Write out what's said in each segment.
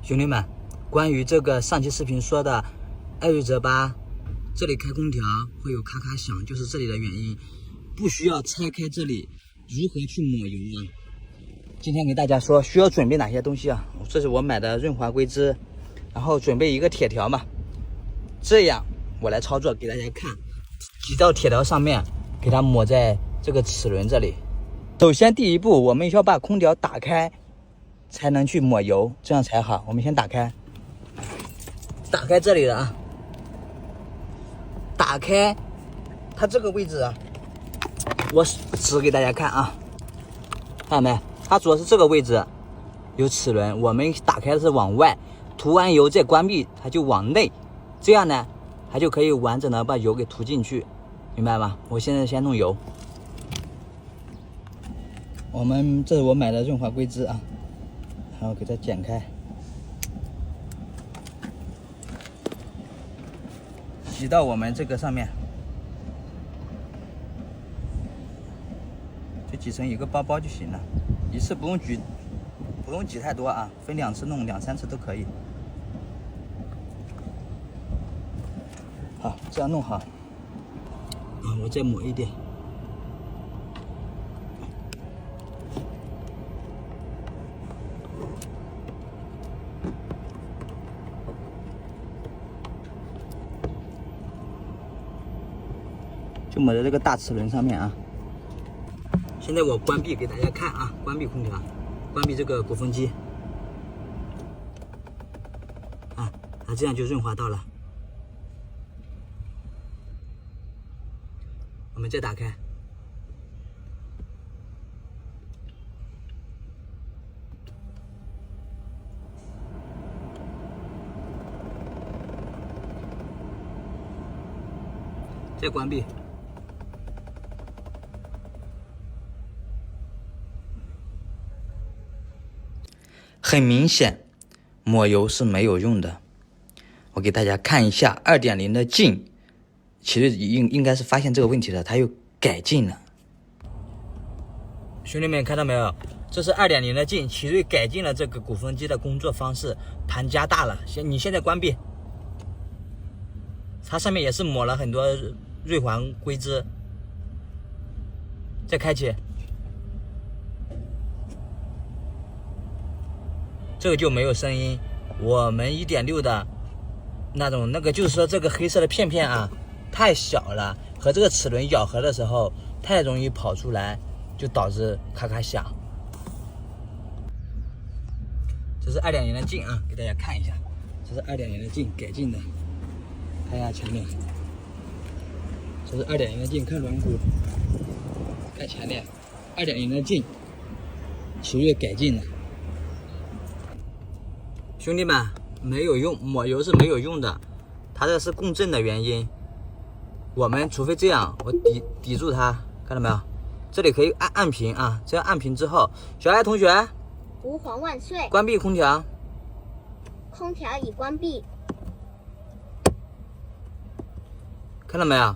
兄弟们，关于这个上期视频说的艾瑞泽8这里开空调会有咔咔响，就是这里的原因。不需要拆开这里，如何去抹油啊？今天给大家说需要准备哪些东西啊？这是我买的润滑硅脂，然后准备一个铁条嘛，这样我来操作给大家看。挤到铁条上面，给它抹在这个齿轮这里。首先第一步，我们要把空调打开，才能去抹油，这样才好。我们先打开这里了啊，打开它这个位置啊，我指给大家看啊，看到没？它主要是这个位置有齿轮，我们打开的是往外，涂完油再关闭，它就往内，这样呢，它就可以完整的把油给涂进去，明白吗？我现在先弄油。这是我买的润滑硅脂啊，然后给它剪开，挤到我们这个上面，就挤成一个包包就行了，一次不用挤太多啊，分2次弄，2、3次都可以。好，这样弄好。我再抹一点。就抹在这个大齿轮上面啊。现在我关闭给大家看啊，关闭空调，关闭这个鼓风机啊，它这样就润滑到了。我们再打开，再关闭。很明显，抹油是没有用的。我给大家看一下 2.0 的劲，其实应该是发现这个问题了，它又改进了。兄弟们看到没有？这是 2.0 的劲，奇瑞改进了这个鼓风机的工作方式，盘加大了。你现在关闭，它上面也是抹了很多锐滑硅脂，再开启。这个就没有声音。我们 1.6 的那个就是说这个黑色的片片啊太小了，和这个齿轮咬合的时候太容易跑出来，就导致咔咔响。这是 2.0 的劲啊，给大家看一下，这是 2.0 的劲改进的，看一下前面，这是 2.0 的劲，看轮毂，看前脸， 2.0 的劲，奇瑞改进的。兄弟们，没有用，抹油是没有用的，它这是共振的原因。我们除非这样，我抵住它，看到没有？这里可以按平啊，这样按平之后，小爱同学，吾皇万岁！关闭空调。空调已关闭。看到没有？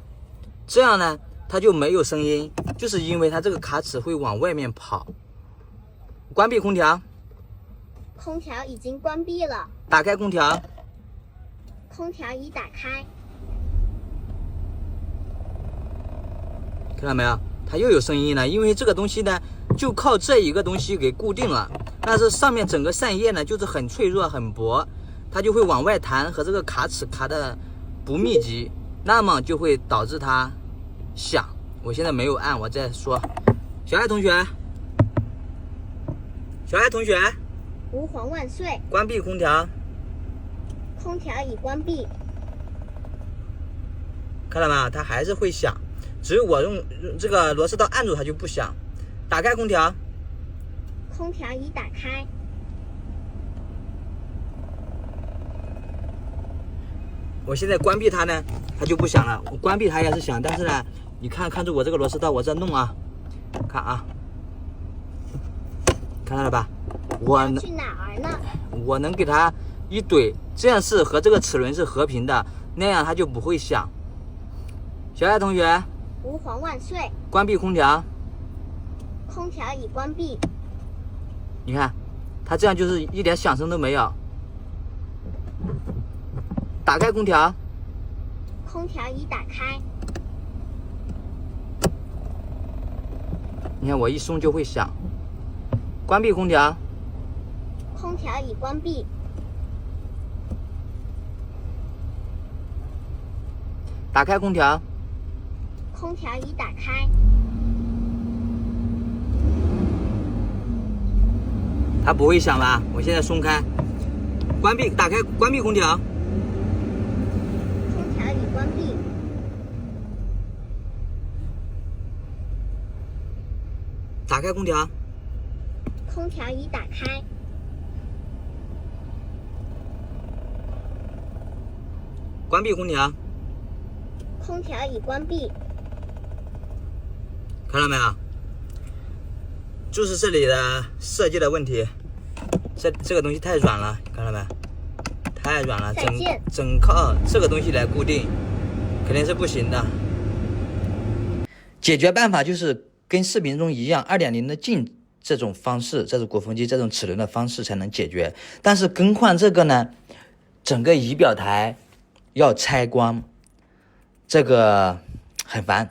这样呢，它就没有声音，就是因为它这个卡齿会往外面跑。关闭空调。空调已经关闭了。打开空调。空调已打开。看到没有？它又有声音了，因为这个东西呢，就靠这一个东西给固定了。但是上面整个扇叶呢，就是很脆弱、很薄，它就会往外弹，和这个卡齿卡的不密集，那么就会导致它响。我现在没有按，我再说。小爱同学，吾皇万岁！关闭空调。空调已关闭。看到吗？它还是会响，只有我用这个螺丝刀按住它就不响。打开空调。空调已打开。我现在关闭它呢，它就不响了。我关闭它也是响，但是呢，你看住我这个螺丝刀，我在弄啊，看啊，看到了吧？去哪儿呢？我能给它一怼，这样是和这个齿轮是和平的，那样它就不会响。小爱同学，吾皇万岁！关闭空调。空调已关闭。你看，它这样就是一点响声都没有。打开空调，空调已打开。你看我一松就会响。关闭空调，空调已关闭。打开空调，空调已打开。它不会响吧？我现在松开，关闭，打开，关闭空调，空调已关闭。打开空调，空调已打开。关闭空调，空调已关闭。看到没有？就是这里的设计的问题，这个东西太软了，看到没？太软了，整靠这个东西来固定，肯定是不行的。解决办法就是跟视频中一样，2.0的进这种方式，这种鼓风机这种齿轮的方式才能解决。但是更换这个呢，整个仪表台要拆光，这个很烦。